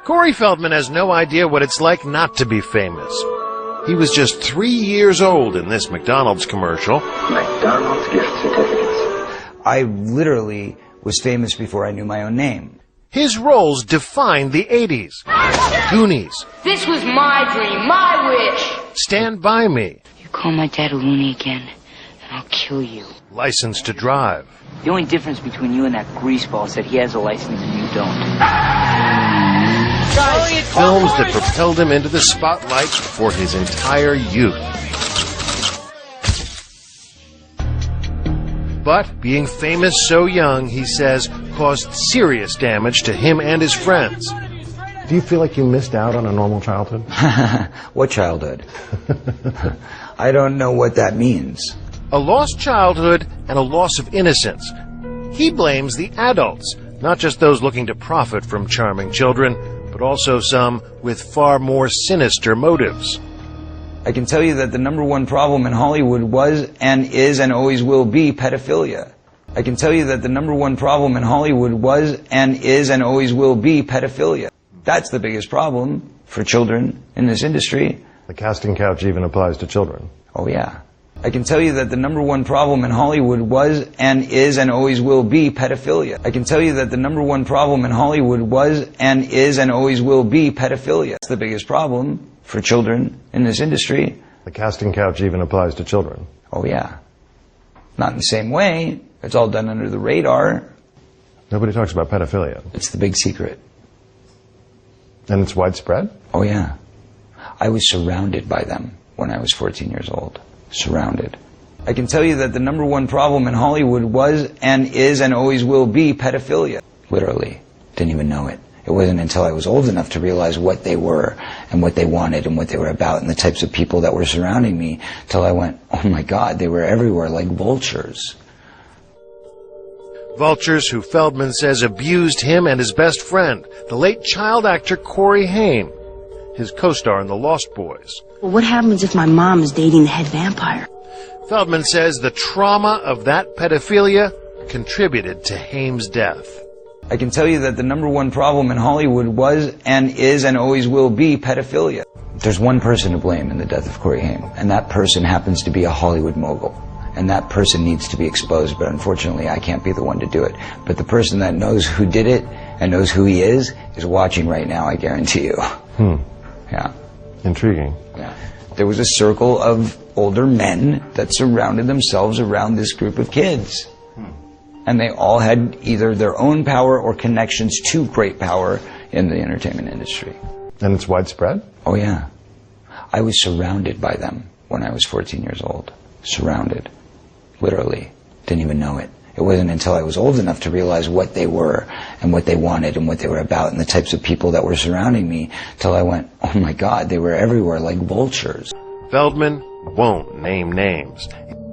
Corey Feldman has no idea what it's like not to be famous. He was just 3 years old in this McDonald's commercial. McDonald's gift certificates. I literally was famous before I knew my own name. His roles defined the 80s. Goonies. This was my dream, my wish. Stand By Me. You call my dad a loony again, and I'll kill you. License to Drive. The only difference between you and that greaseball is that he has a license and you don't. Films that propelled him into the spotlight for his entire youth. But being famous so young, he says, caused serious damage to him and his friends. Do you feel like you missed out on a normal childhood? What childhood? I don't know what that means. A lost childhood and a loss of innocence. He blames the adults, not just those looking to profit from charming children, but also some with far more sinister motives. I can tell you that the number one problem in Hollywood was and is and always will be pedophilia. I can tell you that the number one problem in Hollywood was and is and always will be pedophilia. That's the biggest problem for children in this industry. The casting couch even applies to children. Oh yeah. I can tell you that the number one problem in Hollywood was and is and always will be pedophilia. I can tell you that the number one problem in Hollywood was and is and always will be pedophilia. It's the biggest problem for children in this industry. The casting couch even applies to children. Oh yeah. Not in the same way. It's all done under the radar. Nobody talks about pedophilia. It's the big secret. And it's widespread? Oh yeah. I was surrounded by them when I was 14 years old. Surrounded. I can tell you that the number one problem in Hollywood was and is and always will be pedophilia. Literally. Didn't even know it. It wasn't until I was old enough to realize what they were and what they wanted and what they were about and the types of people that were surrounding me till I went, oh my God, they were everywhere like vultures. Vultures who Feldman says abused him and his best friend, the late child actor Corey Haim, his co-star in The Lost Boys. Well, what happens if my mom is dating the head vampire? Feldman says the trauma of that pedophilia contributed to Haim's death. I can tell you that the number one problem in Hollywood was and is and always will be pedophilia. There's one person to blame in the death of Corey Haim, and that person happens to be a Hollywood mogul. And that person needs to be exposed, but unfortunately I can't be the one to do it. But the person that knows who did it and knows who he is watching right now, I guarantee you. Yeah. Intriguing. Yeah. There was a circle of older men that surrounded themselves around this group of kids. And they all had either their own power or connections to great power in the entertainment industry. And it's widespread? Oh yeah. I was surrounded by them when I was 14 years old. Surrounded. Literally. Didn't even know it. It wasn't until I was old enough to realize what they were and what they wanted and what they were about and the types of people that were surrounding me till I went, oh my God, they were everywhere like vultures. Feldman won't name names.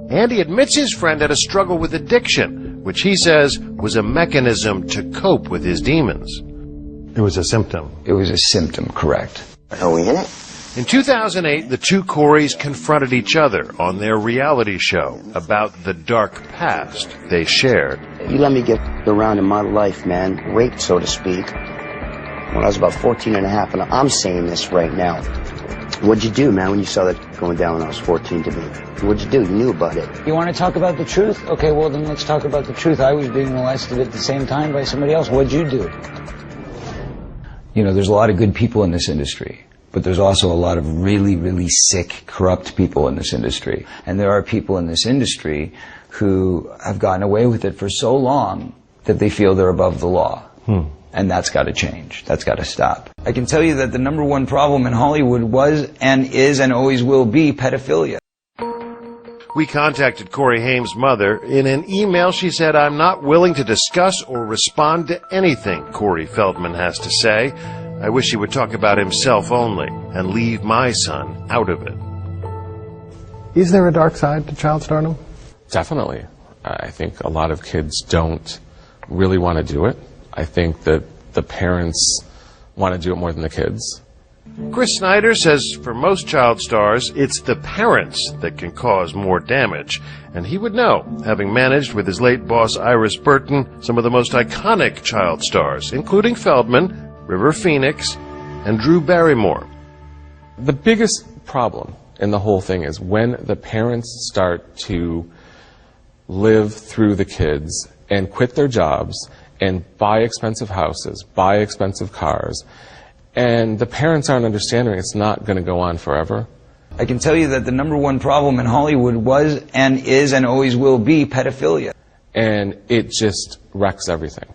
And he admits his friend had a struggle with addiction, which he says was a mechanism to cope with his demons. It was a symptom. It was a symptom, correct. Are we in it? In 2008, the two Coreys confronted each other on their reality show about the dark past they shared. You let me get around in my life, man. Raped, so to speak. When I was about 14 and a half, and I'm saying this right now. What'd you do, man, when you saw that going down when I was 14 to me? What'd you do? You knew about it. You want to talk about the truth? Okay, well then let's talk about the truth. I was being molested at the same time by somebody else. What'd you do? You know, there's a lot of good people in this industry. But there's also a lot of really, really sick, corrupt people in this industry. And there are people in this industry who have gotten away with it for so long that they feel they're above the law. And that's got to change. That's got to stop. I can tell you that the number one problem in Hollywood was and is and always will be pedophilia. We contacted Corey Haim's mother. In an email, she said, "I'm not willing to discuss or respond to anything Corey Feldman has to say. I wish he would talk about himself only and leave my son out of it." Is there a dark side to child stardom? Definitely. I think a lot of kids don't really want to do it. I think that the parents want to do it more than the kids. Chris Snyder says for most child stars, it's the parents that can cause more damage. And he would know, having managed with his late boss Iris Burton some of the most iconic child stars, including Feldman, River Phoenix, and Drew Barrymore. The biggest problem in the whole thing is when the parents start to live through the kids and quit their jobs and buy expensive houses, buy expensive cars, and the parents aren't understanding it's not going to go on forever. I can tell you that the number one problem in Hollywood was and is and always will be pedophilia. And it just wrecks everything.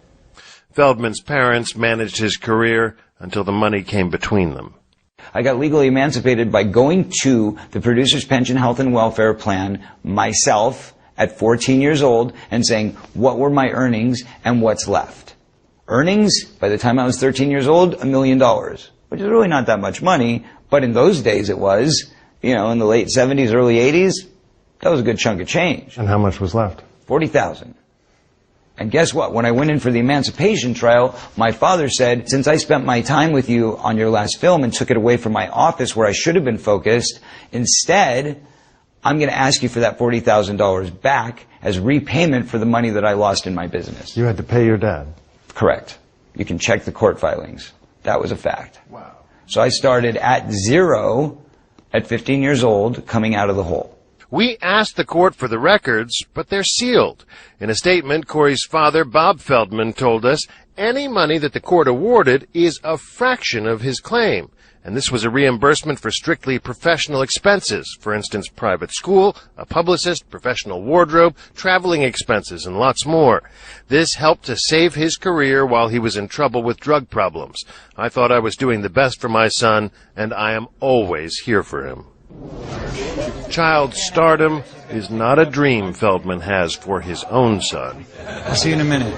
Feldman's parents managed his career until the money came between them. I got legally emancipated by going to the Producer's Pension Health and Welfare Plan myself at 14 years old and saying, what were my earnings and what's left? Earnings, by the time I was 13 years old, $1 million, which is really not that much money, but in those days it was, you know, in the late 70s, early 80s, that was a good chunk of change. And how much was left? $40,000. And guess what? When I went in for the emancipation trial, my father said, since I spent my time with you on your last film and took it away from my office where I should have been focused, instead, I'm going to ask you for that $40,000 back as repayment for the money that I lost in my business. You had to pay your dad? Correct. You can check the court filings. That was a fact. Wow. So I started at zero at 15 years old, coming out of the hole. We asked the court for the records, but they're sealed. In a statement, Corey's father, Bob Feldman, told us any money that the court awarded is a fraction of his claim. And this was a reimbursement for strictly professional expenses. For instance, private school, a publicist, professional wardrobe, traveling expenses, and lots more. This helped to save his career while he was in trouble with drug problems. I thought I was doing the best for my son, and I am always here for him. Child stardom is not a dream Feldman has for his own son. I'll see you in a minute.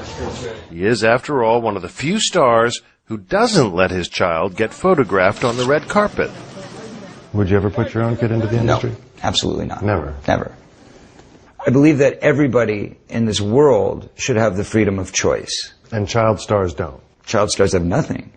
He is, after all, one of the few stars who doesn't let his child get photographed on the red carpet. Would you ever put your own kid into the industry? No, absolutely not. Never? Never. I believe that everybody in this world should have the freedom of choice. And child stars don't? Child stars have nothing.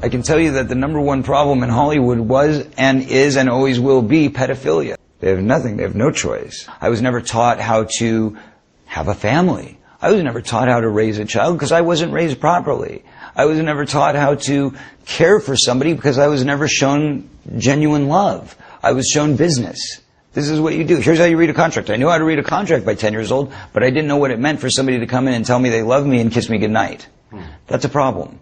I can tell you that the number one problem in Hollywood was and is and always will be pedophilia. They have nothing. They have no choice. I was never taught how to have a family. I was never taught how to raise a child because I wasn't raised properly. I was never taught how to care for somebody because I was never shown genuine love. I was shown business. This is what you do. Here's how you read a contract. I knew how to read a contract by 10 years old, but I didn't know what it meant for somebody to come in and tell me they love me and kiss me goodnight. That's a problem.